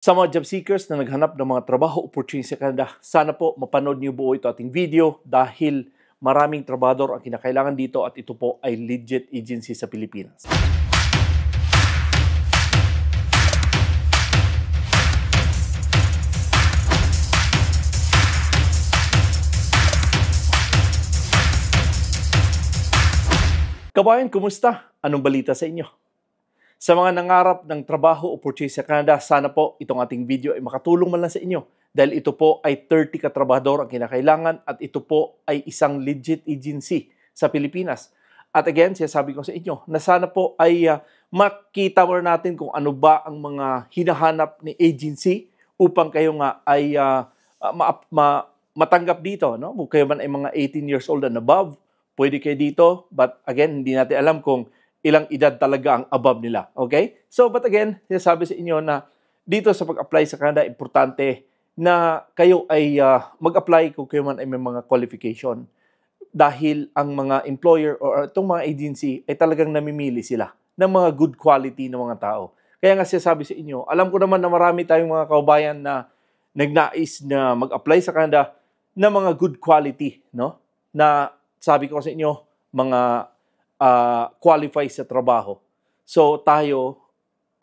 Sa mga job seekers na naghanap ng mga trabaho opportunity sa Canada, sana po mapanood niyo buo ito ating video dahil maraming trabador ang kinakailangan dito at ito po ay legit agency sa Pilipinas. Kabayan, kumusta? Anong balita sa inyo? Sa mga nangarap ng trabaho opportunity sa Canada, sana po itong ating video ay makatulong man lang sa inyo dahil ito po ay 30 katrabador ang kinakailangan at ito po ay isang legit agency sa Pilipinas. At again, sinasabi ko sa inyo na sana po ay makita mo natin kung ano ba ang mga hinahanap ni agency upang kayo nga ay matanggap dito. No? Kung kayo man ay mga 18 years old and above, pwede kayo dito. But again, hindi natin alam kung ilang edad talaga ang above nila. Okay? So, but again, sinasabi sa inyo na dito sa pag-apply sa Canada, importante na kayo ay mag-apply kung kayo man ay may mga qualification. Dahil ang mga employer or itong mga agency ay talagang namimili sila ng mga good quality ng mga tao. Kaya nga sinasabi sa inyo, alam ko naman na marami tayong mga kaubayan na nagnais na mag-apply sa Canada na mga good quality, no? Na sabi ko sa inyo, mga qualify sa trabaho. So tayo,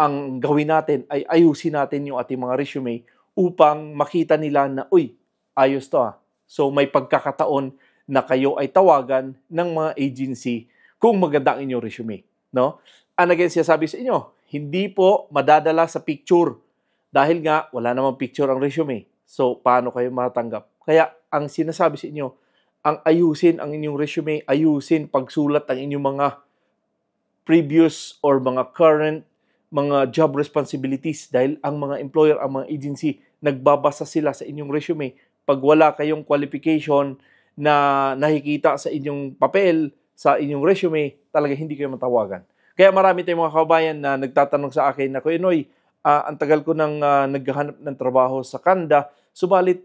ang gawin natin ay ayusin natin yung ating mga resume upang makita nila na, uy, ayos to ah. So may pagkakataon na kayo ay tawagan ng mga agency kung maganda ang inyong resume. No? And again, sinasabi sa inyo, hindi po madadala sa picture dahil nga wala namang picture ang resume. So paano kayo matanggap? Kaya ang sinasabi sa inyo, ang ayusin ang inyong resume, ayusin pagsulat ang inyong mga previous or mga current mga job responsibilities dahil ang mga employer, ang mga agency, nagbabasa sila sa inyong resume. Pag wala kayong qualification na nakikita sa inyong papel, sa inyong resume, talaga hindi kayo matawagan. Kaya marami tayong mga kabayan na nagtatanong sa akin na, Kuya Noy, ang tagal ko nang naghahanap ng trabaho sa Canada, subalit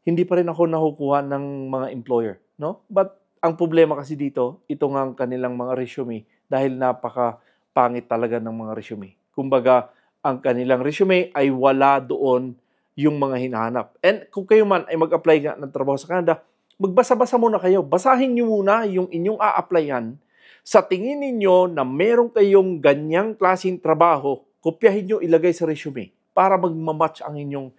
hindi pa rin ako nakukuha ng mga employer, no? But ang problema kasi dito, ito nga ang kanilang mga resume dahil napaka-pangit talaga ng mga resume. Kumbaga, ang kanilang resume ay wala doon yung mga hinahanap. And kung kayo man ay mag-apply nga ng trabaho sa Canada, magbasa-basa muna kayo. Basahin nyo muna yung inyong a-applyan. Sa tingin ninyo na meron kayong ganyang klaseng trabaho, kopyahin nyo, ilagay sa resume para magmamatch ang inyong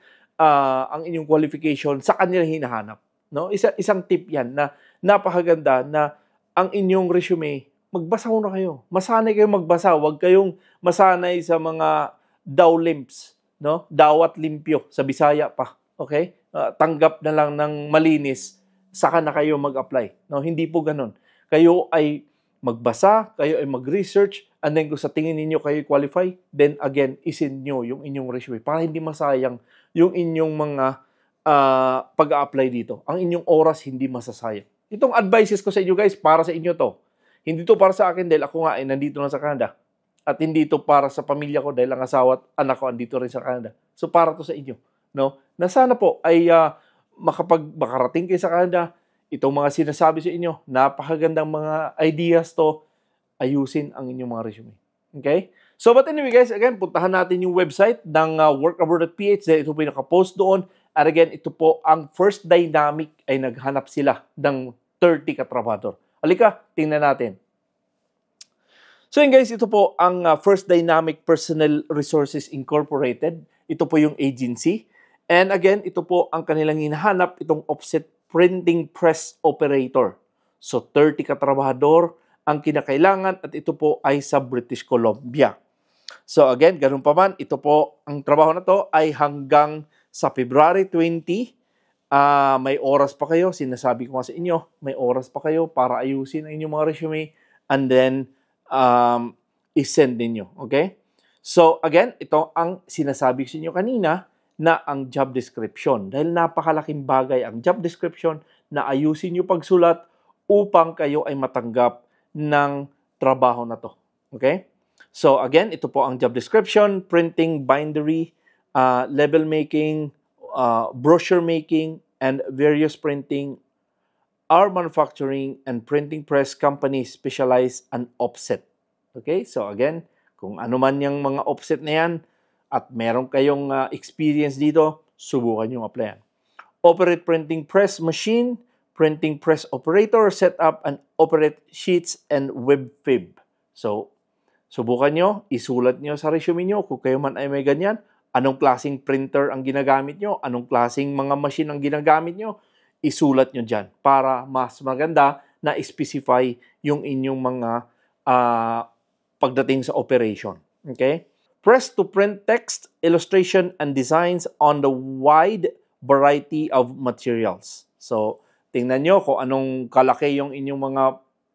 qualification sa kanilang hinahanap. No? Isang tip yan na napakaganda na ang inyong resume, magbasa muna kayo. Masanay kayong magbasa. Huwag kayong masanay sa mga dawlimps. No? Dawat limpyo. Sa Bisaya pa. Okay? Tanggap na lang ng malinis, saka na kayo mag-apply. No? Hindi po ganun. Kayo ay magbasa, kayo ay mag-research, and then kung sa tingin ninyo kayo qualify, then again, isend nyo yung inyong resume para hindi masayang yung inyong mga pag-a-apply dito. Ang inyong oras hindi masasayang. Itong advices ko sa inyo guys, para sa inyo to. Hindi to para sa akin dahil ako nga ay nandito na sa Canada. At hindi to para sa pamilya ko dahil ang asawa at anak ko andito rin sa Canada. So para to sa inyo. No? Na sana po ay makarating kayo sa Canada. Itong mga sinasabi sa inyo, napakagandang mga ideas to, ayusin ang inyong mga resume. Okay? So, but anyway guys, again, puntahan natin yung website ng workabroad.ph dahil ito po yung nakapost doon. At again, ito po ang First Dynamic ay naghanap sila ng 30 katrabador. Halika, tingnan natin. So yun guys, ito po ang First Dynamic Personnel Resources Incorporated. Ito po yung agency. And again, ito po ang kanilang hinahanap, itong offset printing press operator. So 30 katrabador ang kinakailangan at ito po ay sa British Columbia. So again, ganun pa man, ito po, ang trabaho na to ay hanggang sa February 20. May oras pa kayo, sinasabi ko nga sa inyo, may oras pa kayo para ayusin ang inyong mga resume and then isend ninyo. Okay? So again, ito ang sinasabi ko sa inyo kanina na ang job description. Dahil napakalaking bagay ang job description na ayusin nyo pagsulat upang kayo ay matanggap ng trabaho na to. Okay? So again, ito po ang job description, printing, bindery, label making, brochure making, and various printing. Our manufacturing and printing press companies specialize in offset. Okay? So again, kung ano man yung mga offset na yan, at meron kayong experience dito, subukan yung applyan. Operate printing press machine, printing press operator, set up and operate sheets and web fib. So, subukan nyo, isulat nyo sa resume nyo kung kayo man ay may ganyan. Anong klaseng printer ang ginagamit nyo? Anong klaseng mga machine ang ginagamit nyo? Isulat nyo dyan para mas maganda na specify yung inyong mga pagdating sa operation. Okay? Press to print text, illustration, and designs on the wide variety of materials. So, tingnan nyo kung anong kalaki yung inyong mga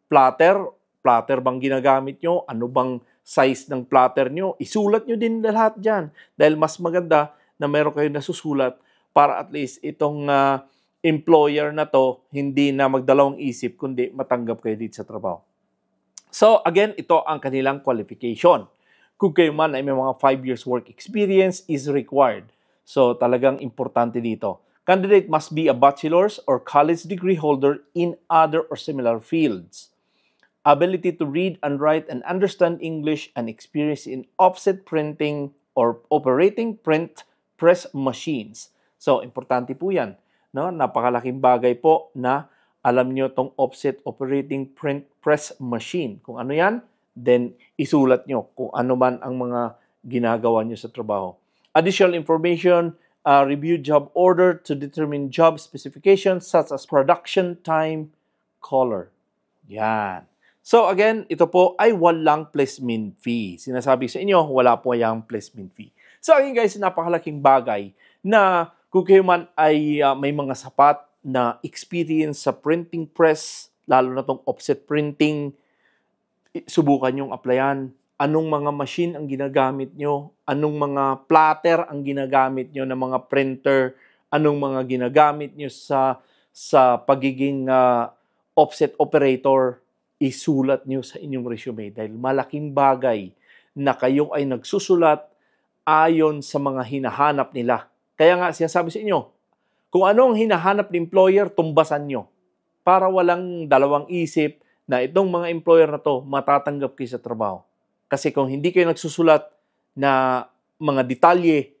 platter. Platter bang ginagamit nyo? Ano bang size ng platter nyo? Isulat nyo din lahat dyan. Dahil mas maganda na meron kayo nasusulat para at least itong employer na to hindi na magdalawang isip kundi matanggap kayo dito sa trabaho. So, again, ito ang kanilang qualification. Kung kayo man ay may mga 5 years work experience is required. So, talagang importante dito. Candidate must be a bachelor's or college degree holder in other or similar fields. Ability to read and write and understand English and experience in offset printing or operating print press machines. So, importante po yan. No? Napakalaking bagay po na alam nyo tong offset operating print press machine. Kung ano yan, then isulat nyo kung ano man ang mga ginagawa nyo sa trabaho. Additional information, review job order to determine job specifications such as production time, color. Yan. So again, ito po ay walang placement fee. Sinasabi sa inyo, wala po yung placement fee. So again guys, napakalaking bagay na kung kayo man ay may mga sapat na experience sa printing press, lalo na tong offset printing, subukan yung applyan. Anong mga machine ang ginagamit nyo? Anong mga platter ang ginagamit nyo ng mga printer? Anong mga ginagamit nyo sa pagiging offset operator? Isulat nyo sa inyong resume dahil malaking bagay na kayo ay nagsusulat ayon sa mga hinahanap nila. Kaya nga sinasabi sa inyo, kung anong hinahanap ng employer, tumbasan nyo para walang dalawang isip na itong mga employer na to matatanggap kayo sa trabaho. Kasi kung hindi kayo nagsusulat na mga detalye,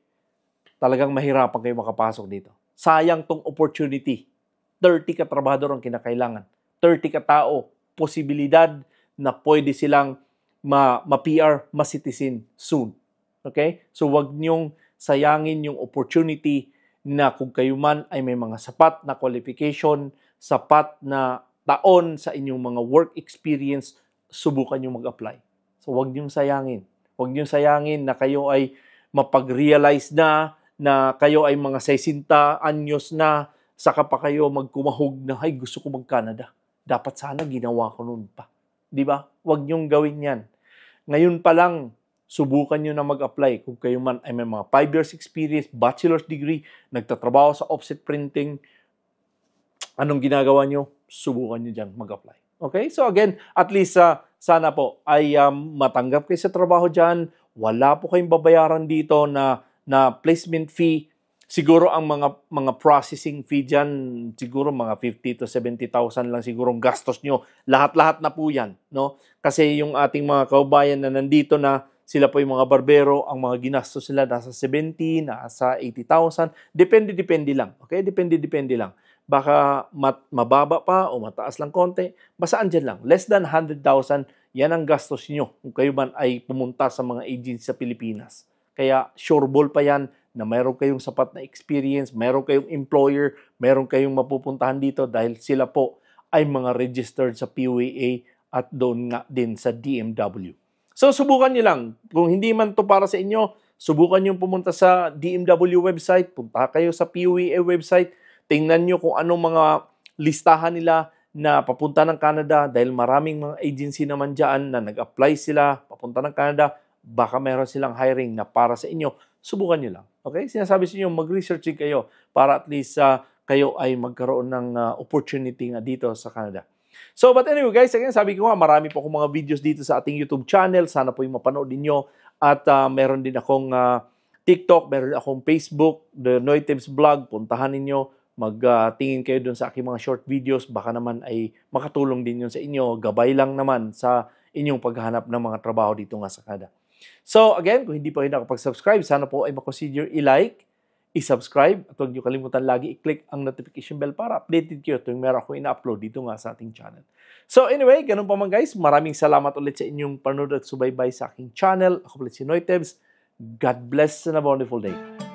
talagang mahirapan kayo makapasok dito. Sayang tong opportunity. 30 ka-trabahador ang kinakailangan. 30 ka-tao. Posibilidad na pwede silang ma-PR, ma-citizen soon. Okay? So, wag niyong sayangin yung opportunity na kung kayo man ay may mga sapat na qualification, sapat na taon sa inyong mga work experience, subukan nyo mag-apply. So, wag niyong sayangin. Wag niyong sayangin na kayo ay mapag-realize na kayo ay mga 60 anyos na, saka pa kayo magkumahog na, ay, gusto ko mag-Canada. Dapat sana ginawa ko noon pa. Di ba? Huwag niyong gawin yan. Ngayon pa lang, subukan nyo na mag-apply. Kung kayo man ay may mga 5 years experience, bachelor's degree, nagtatrabaho sa offset printing, anong ginagawa nyo? Subukan nyo dyan mag-apply. Okay? So again, at least sana po ay matanggap kayo sa trabaho dyan. Wala po kayong babayaran dito na placement fee. Siguro ang mga processing fee dyan, siguro mga 50 to 70,000 lang siguro ang gastos nyo. Lahat-lahat na po yan. No? Kasi yung ating mga kaubayan na nandito na, sila po yung mga barbero, ang mga ginastos sila nasa 70, nasa 80,000. Depende lang. Okay? Depende lang. Baka mababa pa o mataas lang konti. Basta andyan lang. Less than 100,000, yan ang gastos nyo kung kayo man ay pumunta sa mga agency sa Pilipinas. Kaya sure ball pa yan na mayroon kayong sapat na experience, mayroon kayong employer, mayroon kayong mapupuntahan dito dahil sila po ay mga registered sa PUAA at doon nga din sa DMW. So, subukan nyo lang. Kung hindi man to para sa inyo, subukan nyo pumunta sa DMW website, punta kayo sa PUAA website, tingnan nyo kung anong mga listahan nila na papunta ng Canada dahil maraming mga agency naman dyan na nag-apply sila, papunta ng Canada, baka meron silang hiring na para sa inyo. Subukan nyo lang. Okay? Sinasabi sa inyo, mag-research kayo para at least kayo ay magkaroon ng opportunity nga dito sa Canada. So, but anyway guys, again, sabi ko nga, marami po akong mga videos dito sa ating YouTube channel. Sana po yung mapanood ninyo. At meron din akong TikTok, meron din akong Facebook, The Noy Tips Vlog. Puntahan ninyo. Magtingin kayo dun sa aking mga short videos. Baka naman ay makatulong din yun sa inyo. Gabay lang naman sa inyong paghahanap ng mga trabaho dito nga sa Canada. So again, kung hindi pa kayo nakapag-subscribe, sana po ay makonsider i-like, i-subscribe, at huwag niyo kalimutan lagi i-click ang notification bell para updated kayo tuwing meron akong ina-upload dito nga sa ating channel. So anyway, ganun pa man guys, maraming salamat ulit sa inyong panonood at subaybay sa aking channel. Ako ulit si Noy Tebs. God bless and a wonderful day.